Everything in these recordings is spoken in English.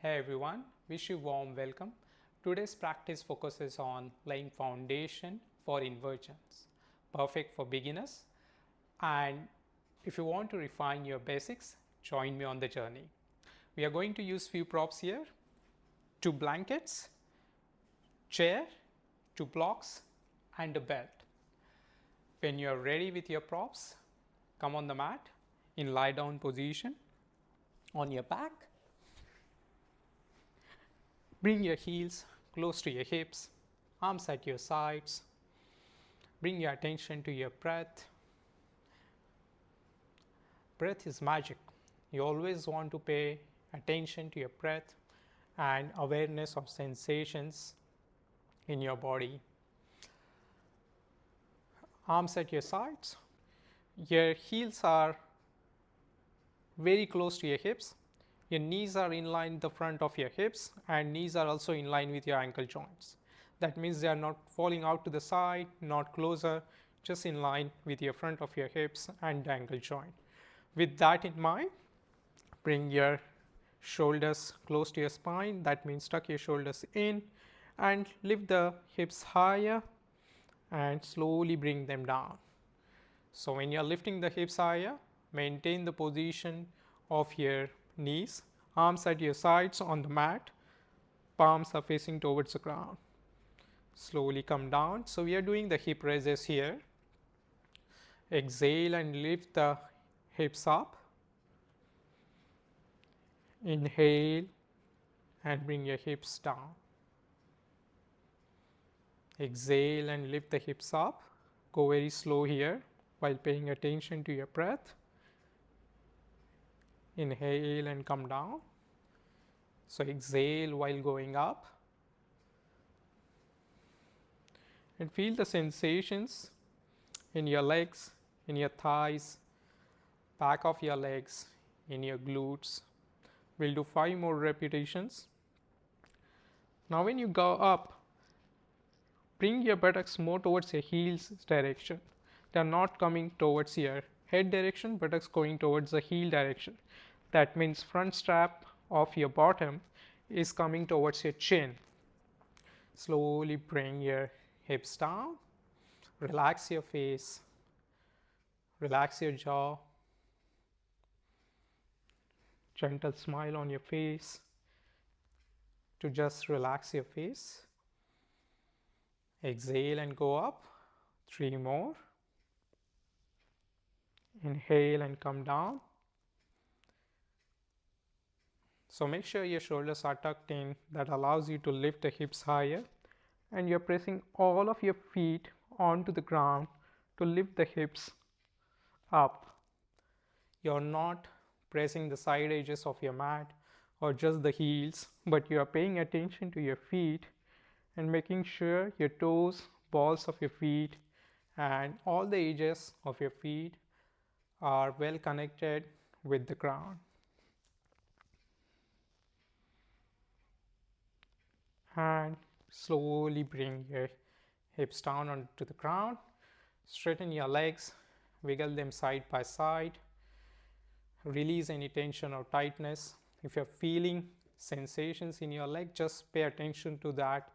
Hey everyone, wish you warm welcome. Today's practice focuses on laying foundation for inversions, perfect for beginners. And if you want to refine your basics, join me on the journey. We are going to use few props here, two blankets, chair, two blocks, and a belt. When you are ready with your props, come on the mat in lie down position on your back. Bring your heels close to your hips, arms at your sides. Bring your attention to your breath. Breath is magic. You always want to pay attention to your breath and awareness of sensations in your body. Arms at your sides. Your heels are very close to your hips. Your knees are in line with the front of your hips, and knees are also in line with your ankle joints. That means they are not falling out to the side, not closer, just in line with your front of your hips and ankle joint. With that in mind, bring your shoulders close to your spine. That means tuck your shoulders in and lift the hips higher and slowly bring them down. So when you are lifting the hips higher, maintain the position of your knees, arms at your sides on the mat, palms are facing towards the ground. Slowly come down. So we are doing the hip raises here. Exhale and lift the hips up. Inhale and bring your hips down. Exhale and lift the hips up. Go very slow here while paying attention to your breath. Inhale and come down. So exhale while going up. And feel the sensations in your legs, in your thighs, back of your legs, in your glutes. We'll do 5 more repetitions. Now when you go up, bring your buttocks more towards your heels direction. They are not coming towards your head direction, buttocks going towards the heel direction. That means front strap of your bottom is coming towards your chin. Slowly bring your hips down. Relax your face. Relax your jaw. Gentle smile on your face to just relax your face. Exhale and go up. 3 more. Inhale and come down. So make sure your shoulders are tucked in. That allows you to lift the hips higher, and you're pressing all of your feet onto the ground to lift the hips up. You're not pressing the side edges of your mat or just the heels, but you are paying attention to your feet and making sure your toes, balls of your feet, and all the edges of your feet are well connected with the ground. And slowly bring your hips down onto the ground. Straighten your legs, wiggle them side by side. Release any tension or tightness. If you're feeling sensations in your leg, just pay attention to that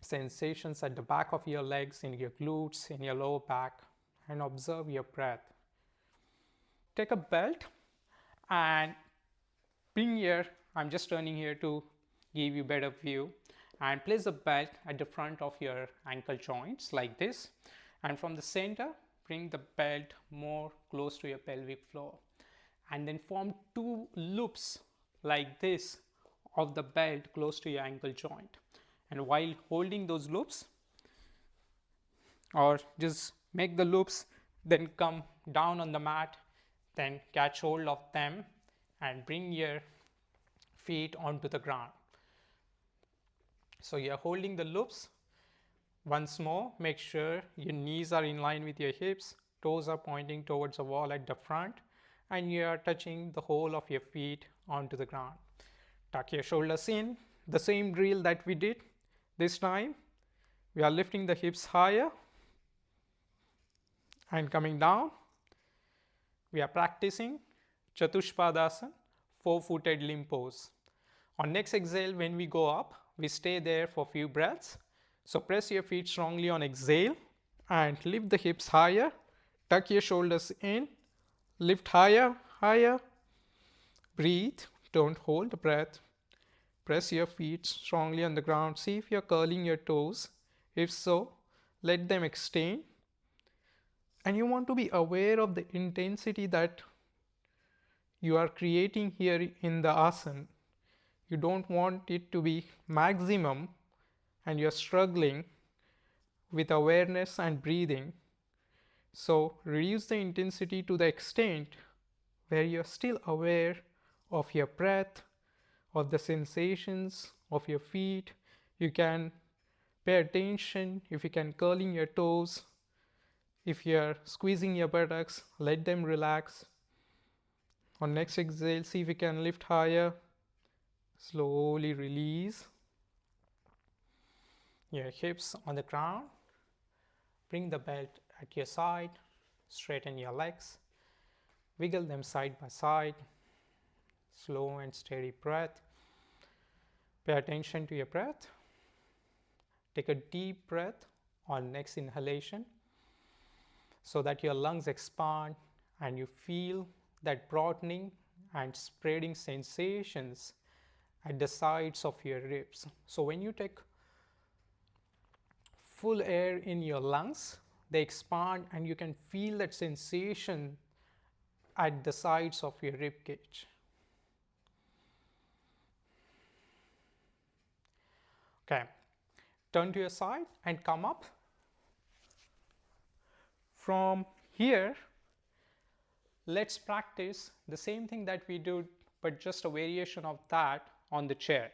sensations at the back of your legs, in your glutes, in your lower back, and observe your breath. Take a belt and bring your, I'm just turning here to give you better view, and place the belt at the front of your ankle joints like this, and from the center bring the belt more close to your pelvic floor, and then form 2 loops like this of the belt close to your ankle joint. And while holding those loops, or just make the loops, then come down on the mat, then catch hold of them and bring your feet onto the ground. So you're holding the loops. Once more, make sure your knees are in line with your hips, toes are pointing towards the wall at the front, and you are touching the whole of your feet onto the ground. Tuck your shoulders in. The same drill that we did. This time, we are lifting the hips higher and coming down. We are practicing Chatushpadasana, four-footed limb pose. On next exhale, when we go up, we stay there for few breaths. So press your feet strongly on exhale and lift the hips higher. Tuck your shoulders in. Lift higher, higher. Breathe. Don't hold the breath. Press your feet strongly on the ground. See if you're curling your toes. If so, let them extend. And you want to be aware of the intensity that you are creating here in the asana. You don't want it to be maximum and you're struggling with awareness and breathing. So reduce the intensity to the extent where you're still aware of your breath, of the sensations of your feet. You can pay attention if you can curling your toes. If you're squeezing your buttocks, let them relax. On next exhale, see if you can lift higher. Slowly release your hips on the ground. Bring the belt at your side. Straighten your legs. Wiggle them side by side. Slow and steady breath. Pay attention to your breath. Take a deep breath on next inhalation so that your lungs expand and you feel that broadening and spreading sensations at the sides of your ribs. So when you take full air in your lungs, they expand and you can feel that sensation at the sides of your rib cage. Okay, turn to your side and come up. From here, let's practice the same thing that we did, but just a variation of that on the chair.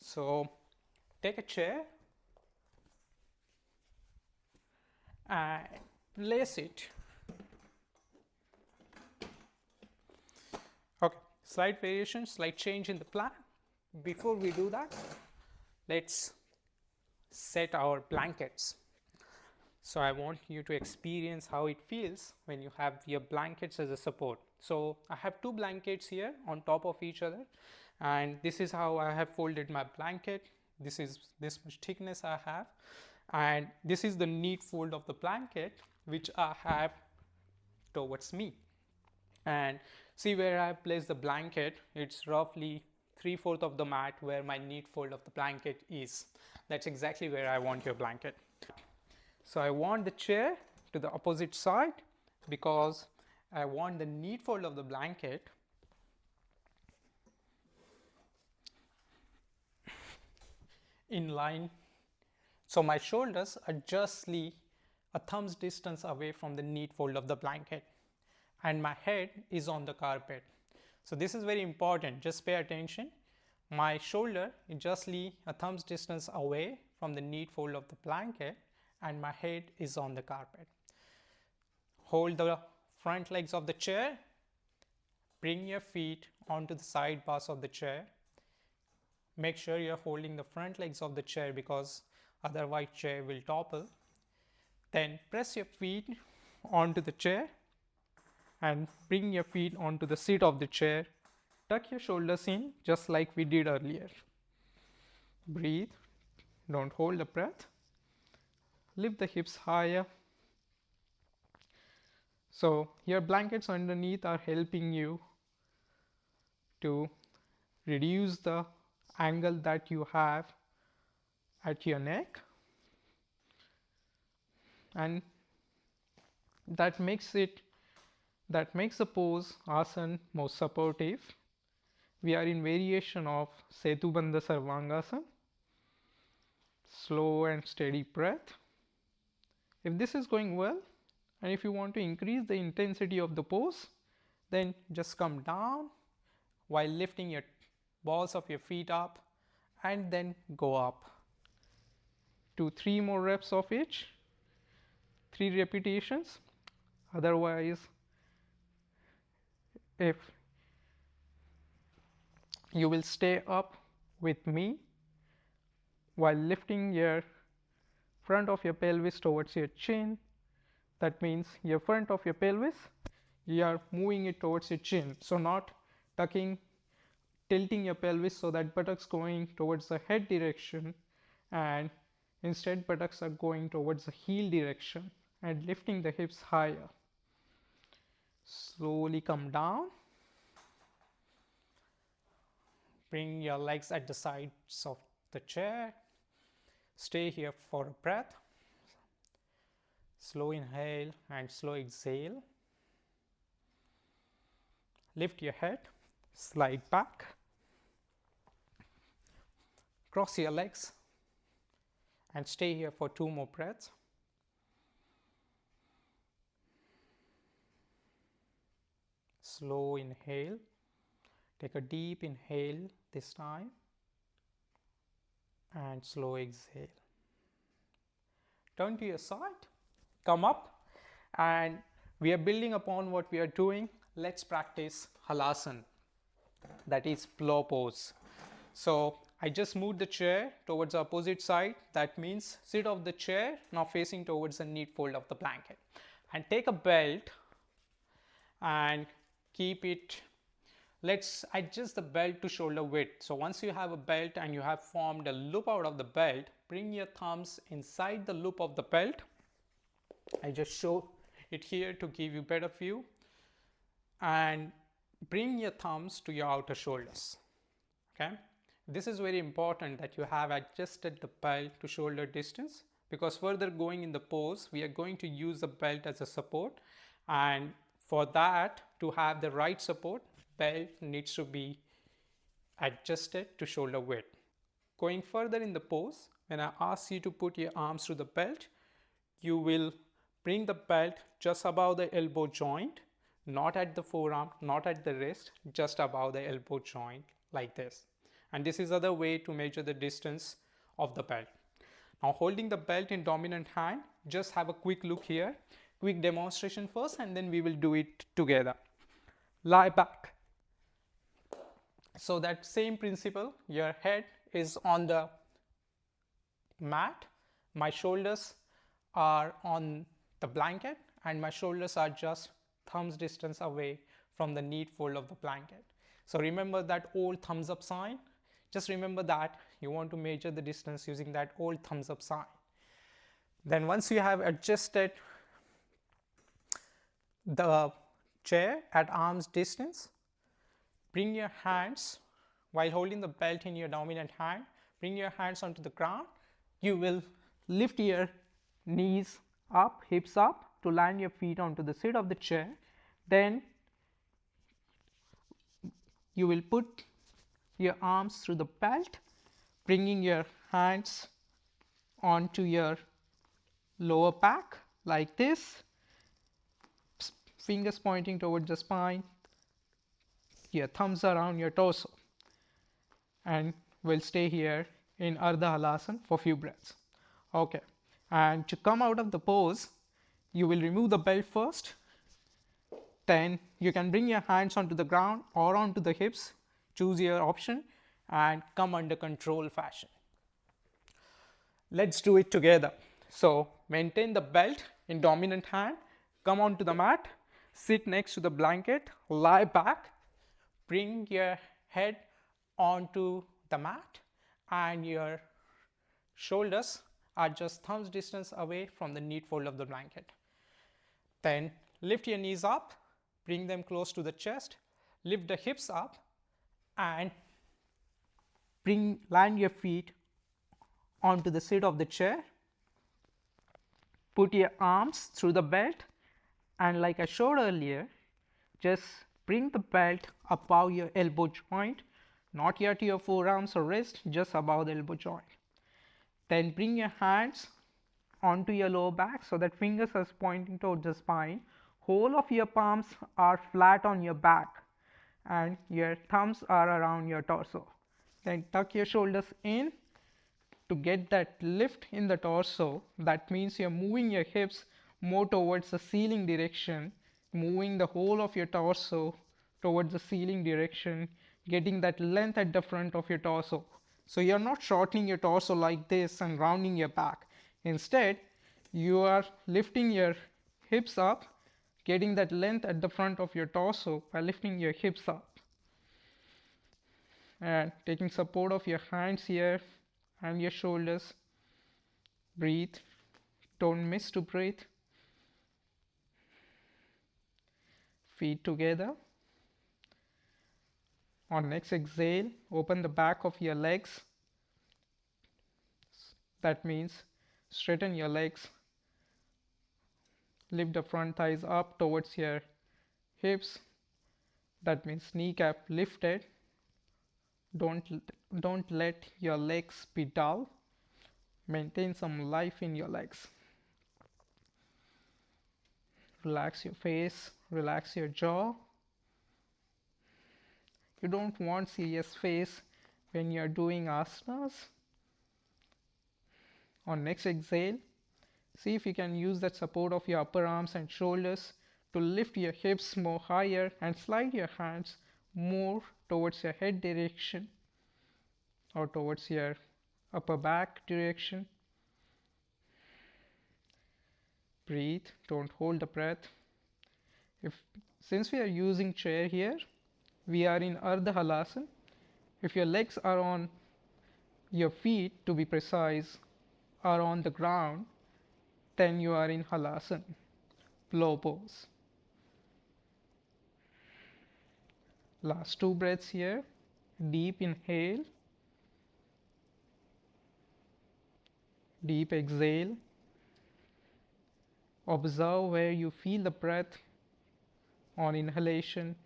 So take a chair and place it. Okay, slight variation, slight change in the plan. Before we do that, let's set our blankets. So I want you to experience how it feels when you have your blankets as a support. So I have two blankets here on top of each other, and this is how I have folded my blanket. This is this much thickness I have, and this is the neat fold of the blanket which I have towards me. And see where I place the blanket, it's roughly 3/4 of the mat where my neat fold of the blanket is. That's exactly where I want your blanket. So I want the chair to the opposite side because I want the neat fold of the blanket in line. So my shoulders are justly a thumb's distance away from the neat fold of the blanket and my head is on the carpet. So this is very important, just pay attention. My shoulder is justly a thumb's distance away from the neat fold of the blanket and my head is on the carpet. Hold the front legs of the chair, bring your feet onto the side bars of the chair. Make sure you're holding the front legs of the chair because otherwise chair will topple. Then press your feet onto the chair and bring your feet onto the seat of the chair. Tuck your shoulders in just like we did earlier. Breathe, don't hold the breath. Lift the hips higher. So your blankets underneath are helping you to reduce the angle that you have at your neck, and that makes the pose asana more supportive. We are in variation of Setubandha Sarvangasana. Slow and steady breath. If this is going well, and if you want to increase the intensity of the pose, then just come down while lifting your balls of your feet up and then go up. 2-3 more reps of each, 3 repetitions. Otherwise, if you will stay up with me while lifting your front of your pelvis towards your chin, that means your front of your pelvis, you are moving it towards your chin. So not tilting your pelvis so that buttocks going towards the head direction, and instead buttocks are going towards the heel direction, and lifting the hips higher. Slowly come down. Bring your legs at the sides of the chair. Stay here for a breath. Slow inhale and slow exhale. Lift your head, slide back. Cross your legs and stay here for 2 more breaths. Slow inhale. Take a deep inhale this time and slow exhale. Turn to your side, come up, and we are building upon what we are doing. Let's practice halasana, that is plow pose. So I just moved the chair towards the opposite side. That means sit off the chair, now facing towards the knee fold of the blanket, and take a belt and keep it. Let's adjust the belt to shoulder width. So once you have a belt and you have formed a loop out of the belt, bring your thumbs inside the loop of the belt. I just show it here to give you better view, and bring your thumbs to your outer shoulders. Okay, this is very important that you have adjusted the belt to shoulder distance, because further going in the pose we are going to use the belt as a support, and for that to have the right support, belt needs to be adjusted to shoulder width. Going further in the pose, when I ask you to put your arms through the belt, you will bring the belt just above the elbow joint, not at the forearm, not at the wrist, just above the elbow joint like this. And this is other way to measure the distance of the belt. Now holding the belt in dominant hand, just have a quick look here, quick demonstration first, and then we will do it together. Lie back. So that same principle, your head is on the mat, my shoulders are on the blanket, and my shoulders are just thumbs distance away from the knee fold of the blanket. So remember that old thumbs up sign. Just remember that you want to measure the distance using that old thumbs up sign. Then once you have adjusted the chair at arm's distance, bring your hands, while holding the belt in your dominant hand, bring your hands onto the ground. You will lift your knees up, hips up, to land your feet onto the seat of the chair. Then you will put your arms through the belt, bringing your hands onto your lower back like this, fingers pointing towards the spine, your thumbs around your torso, and we'll stay here in Ardha Halasana for few breaths. Okay, and to come out of the pose, you will remove the belt first. Then you can bring your hands onto the ground or onto the hips, choose your option, and come under control fashion. Let's do it together. So maintain the belt in dominant hand, come onto the mat, sit next to the blanket, lie back, bring your head onto the mat, and your shoulders are just thumbs distance away from the knee fold of the blanket. Then lift your knees up, bring them close to the chest, lift the hips up, and land your feet onto the seat of the chair. Put your arms through the belt, and like I showed earlier, just bring the belt above your elbow joint, not yet your forearms or wrist, just above the elbow joint. Then bring your hands onto your lower back so that fingers are pointing towards the spine. Whole of your palms are flat on your back and your thumbs are around your torso. Then tuck your shoulders in to get that lift in the torso. That means you're moving your hips more towards the ceiling direction, moving the whole of your torso towards the ceiling direction, getting that length at the front of your torso. So you're not shortening your torso like this and rounding your back. Instead, you are lifting your hips up, getting that length at the front of your torso by lifting your hips up. and taking support of your hands here and your shoulders. Breathe. Don't miss to breathe. Feet together. On next exhale, open the back of your legs. That means straighten your legs. Lift the front thighs up towards your hips. That means kneecap lifted. Don't let your legs be dull. Maintain some life in your legs. Relax your face, relax your jaw. You don't want serious face when you're doing asanas. On next exhale, see if you can use that support of your upper arms and shoulders to lift your hips more higher and slide your hands more towards your head direction or towards your upper back direction. Breathe, don't hold the breath. Since we are using chair here, we are in Ardha Halasana. If your legs are on your feet, to be precise, are on the ground, then you are in Halasana, flow pose. Last 2 breaths here. Deep inhale, deep exhale. Observe where you feel the breath on inhalation.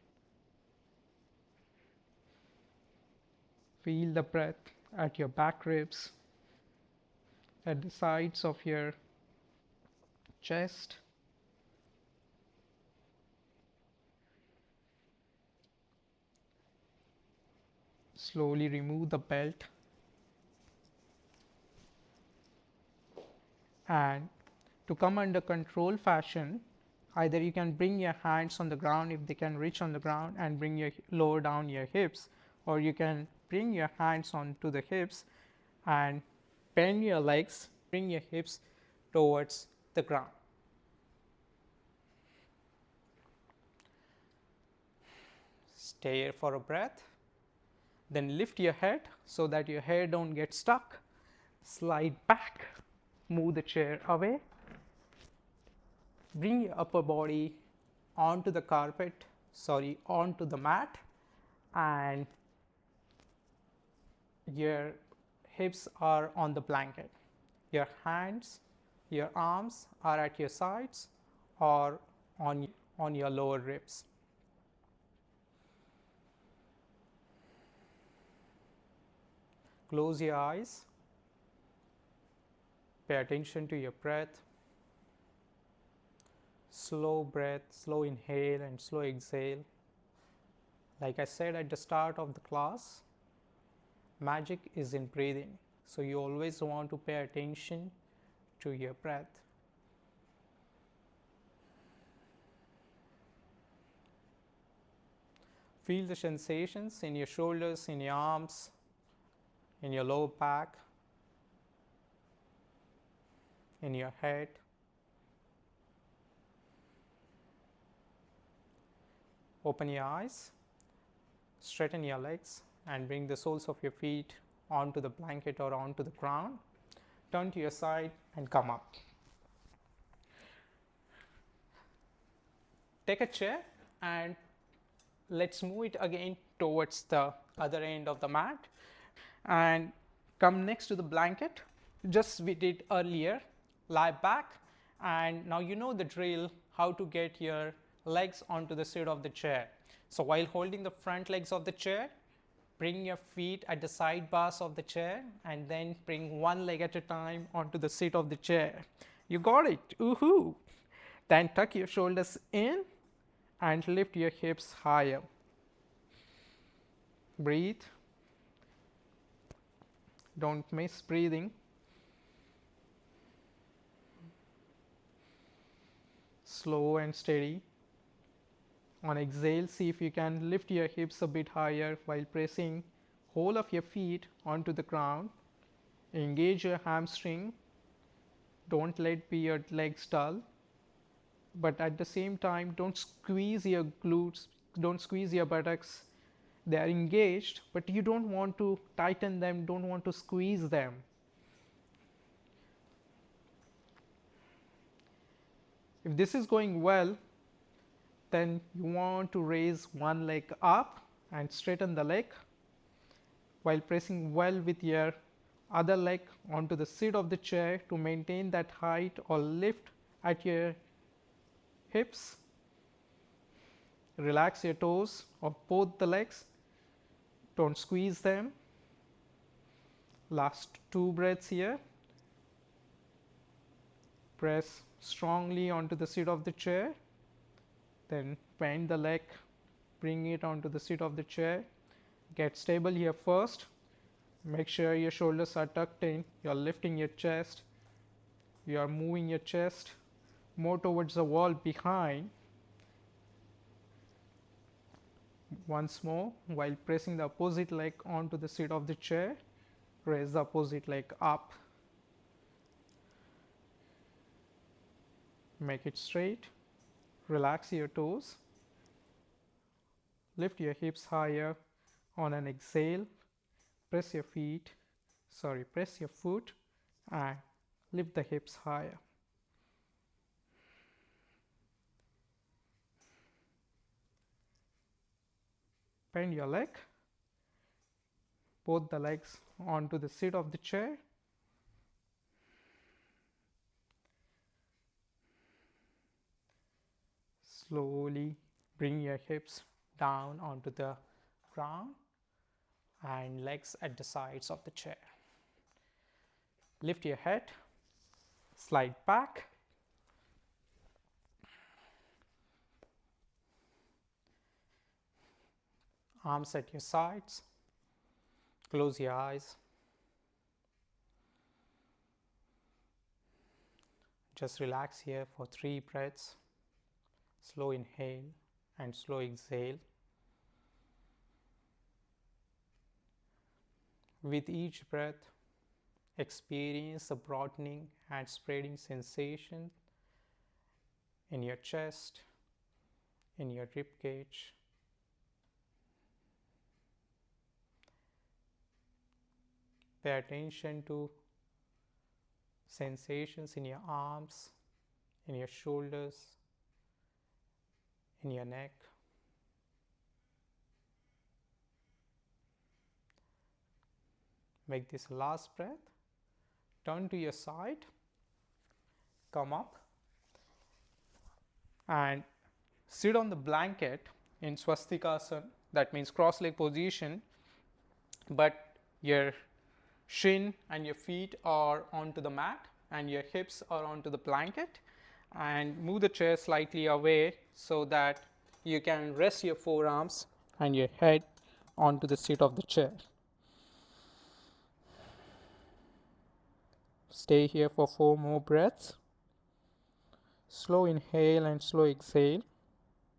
Feel the breath at your back ribs, at the sides of your chest. Slowly remove the belt and to come under control fashion, either you can bring your hands on the ground if they can reach on the ground and bring your lower down your hips, or you can bring your hands onto the hips and bend your legs, bring your hips towards the ground. Stay here for a breath. Then lift your head so that your hair don't get stuck. Slide back, move the chair away. Bring your upper body onto the carpet, onto the mat, and your hips are on the blanket. Your hands, your arms are at your sides or on your lower ribs. Close your eyes. Pay attention to your breath. Slow breath, slow inhale and slow exhale. Like I said at the start of the class, magic is in breathing. So you always want to pay attention to your breath. Feel the sensations in your shoulders, in your arms, in your lower back, in your head. Open your eyes, straighten your legs and bring the soles of your feet onto the blanket or onto the ground. Turn to your side and come up. Take a chair and let's move it again towards the other end of the mat and come next to the blanket. Just we did earlier, lie back, and now you know the drill how to get your legs onto the seat of the chair. So while holding the front legs of the chair, bring your feet at the side bars of the chair and then bring one leg at a time onto the seat of the chair. You got it, woohoo! Then tuck your shoulders in and lift your hips higher. Breathe. Don't miss breathing. Slow and steady. On exhale, see if you can lift your hips a bit higher while pressing whole of your feet onto the ground. Engage your hamstring. Don't let be your legs dull. But at the same time, don't squeeze your glutes, don't squeeze your buttocks They are engaged, but you don't want to tighten them, don't want to squeeze them. If this is going well, then you want to raise one leg up and straighten the leg while pressing well with your other leg onto the seat of the chair to maintain that height or lift at your hips. Relax your toes of both the legs, don't squeeze them. Last 2 breaths here. Press strongly onto the seat of the chair, then bend the leg, bring it onto the seat of the chair. Get stable here first. Make sure your shoulders are tucked in, you are lifting your chest, you are moving your chest more towards the wall behind. Once more, while pressing the opposite leg onto the seat of the chair, raise the opposite leg up. Make it straight. Relax your toes. Lift your hips higher on an exhale. Press your foot and lift the hips higher. Bend your leg, both the legs onto the seat of the chair. Slowly bring your hips down onto the ground and legs at the sides of the chair. Lift your head, slide back. Arms at your sides. Close your eyes. Just relax here for 3 breaths. Slow inhale and slow exhale. With each breath, experience a broadening and spreading sensation in your chest, in your rib cage. Pay attention to sensations in your arms, in your shoulders, in your neck. Make this last breath. Turn to your side, come up and sit on the blanket in swastikasana, that means cross leg position, but your shin and your feet are onto the mat and your hips are onto the blanket, and move the chair slightly away so that you can rest your forearms and your head onto the seat of the chair. Stay here for 4 more breaths. Slow inhale and slow exhale.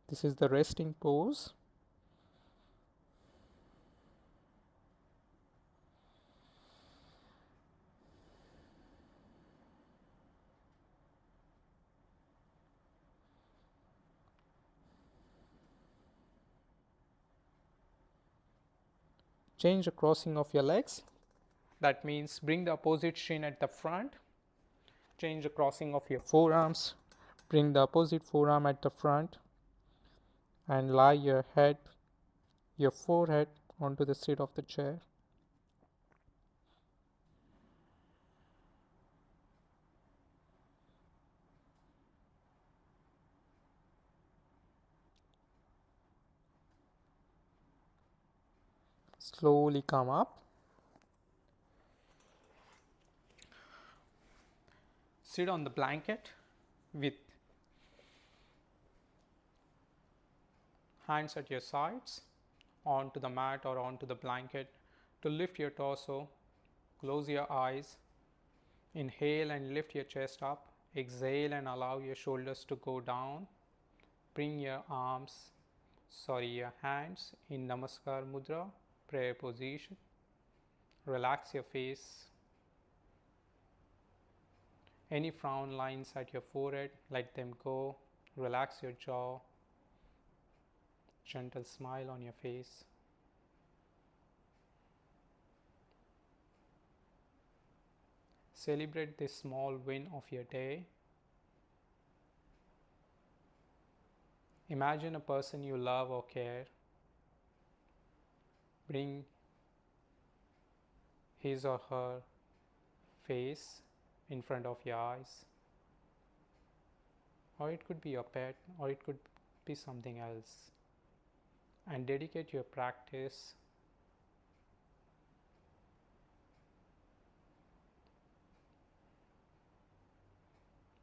This is the resting pose. Change the crossing of your legs. That means bring the opposite shin at the front. Change the crossing of your forearms. Bring the opposite forearm at the front and lie your head, your forehead onto the seat of the chair. Slowly come up. Sit on the blanket with hands at your sides, onto the mat or onto the blanket. To lift your torso, close your eyes. Inhale and lift your chest up. Exhale and allow your shoulders to go down. Bring your your hands in Namaskar Mudra, prayer position. Relax your face. Any frown lines at your forehead, let them go. Relax your jaw. Gentle smile on your face. Celebrate this small win of your day. Imagine a person you love or care. Bring his or her face in front of your eyes. Or it could be your pet, or it could be something else. And dedicate your practice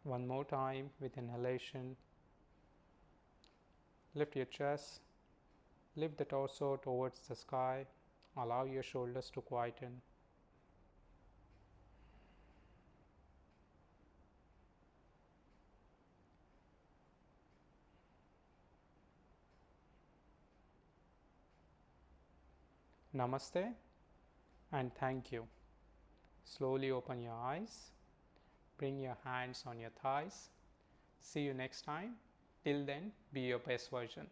one more time with inhalation. Lift your chest, lift the torso towards the sky, allow your shoulders to quieten. Namaste and thank you. Slowly open your eyes, bring your hands on your thighs. See you next time. Till then, be your best version.